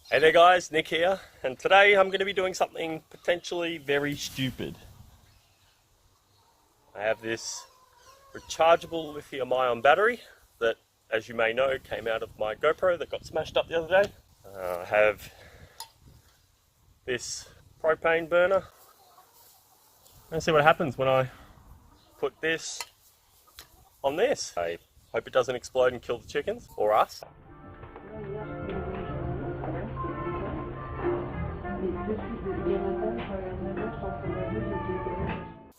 Hey there guys, Nick here, and today I'm going to be doing something potentially very stupid. I have this rechargeable lithium-ion battery that, as you may know, came out of my GoPro that got smashed up the other day. I have this propane burner. Let's see what happens when I put this on this. I hope it doesn't explode and kill the chickens, or us.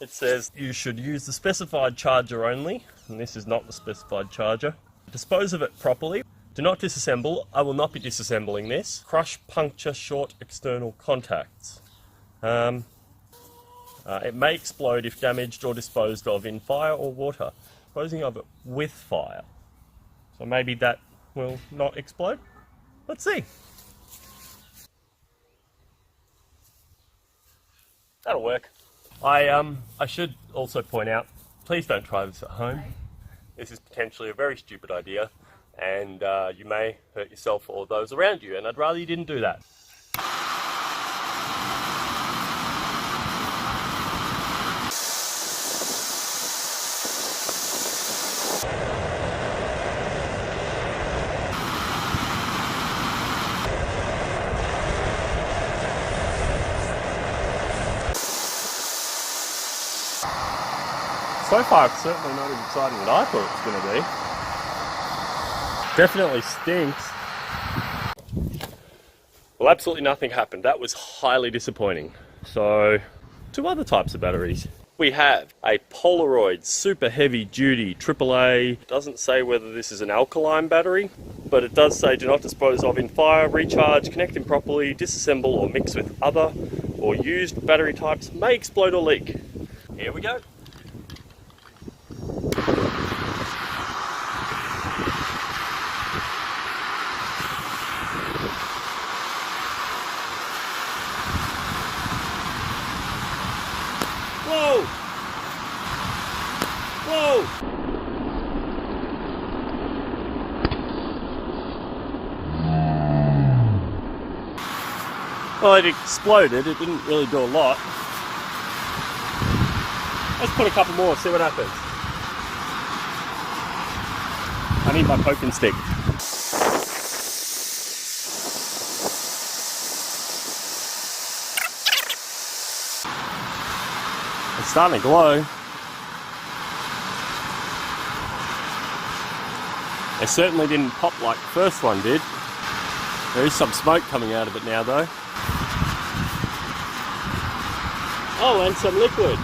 It says you should use the specified charger only, and this is not the specified charger. Dispose of it properly. Do not disassemble. I will not be disassembling this. Crush, puncture, short external contacts. It may explode if damaged or disposed of in fire or water. Disposing of it with fire. So maybe that will not explode. Let's see. That'll work. I should also point out, please don't try this at home. This is potentially a very stupid idea, and you may hurt yourself or those around you, and I'd rather you didn't do that. So far, it's certainly not as exciting as I thought it was going to be. Definitely stinks. Well, absolutely nothing happened. That was highly disappointing. So, two other types of batteries. We have a Polaroid super heavy duty AAA. It doesn't say whether this is an alkaline battery, but it does say do not dispose of in fire, recharge, connect improperly, disassemble or mix with other or used battery types, may explode or leak. Here we go. Whoa! Whoa! Well, it exploded. It didn't really do a lot. Let's put a couple more, see what happens. I need my poking stick. It's starting to glow. It certainly didn't pop like the first one did. There is some smoke coming out of it now though. Oh, and some liquid.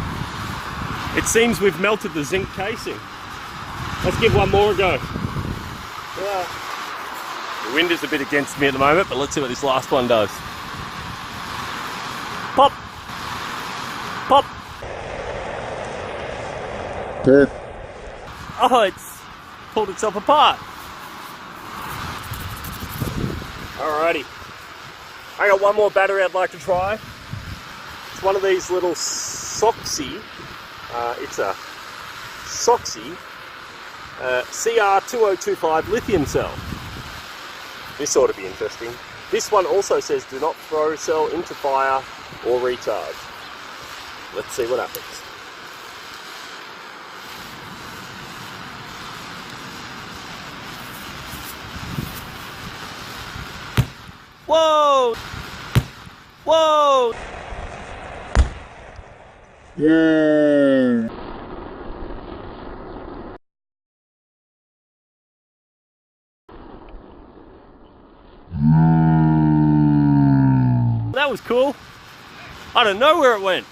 It seems we've melted the zinc casing. Let's give one more a go. Yeah. The wind is a bit against me at the moment, but let's see what this last one does. Pop! Pop! Oh, it's pulled itself apart. Alrighty. I got one more battery I'd like to try. It's one of these little Soxy. It's a Soxy CR2025 lithium cell. This ought to be interesting. This one also says do not throw cell into fire or recharge. Let's see what happens. Whoa! Whoa! Yeah. That was cool. I don't know where it went,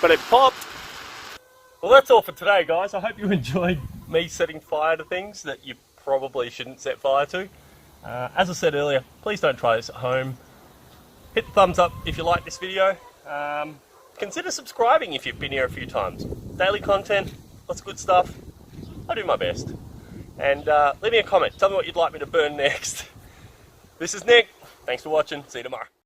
but it popped. Well, that's all for today, guys. I hope you enjoyed me setting fire to things that you probably shouldn't set fire to. As I said earlier, please don't try this at home. Hit the thumbs up if you like this video. Consider subscribing if you've been here a few times. Daily content, lots of good stuff. I do my best. And leave me a comment. Tell me what you'd like me to burn next. This is Nick. Thanks for watching. See you tomorrow.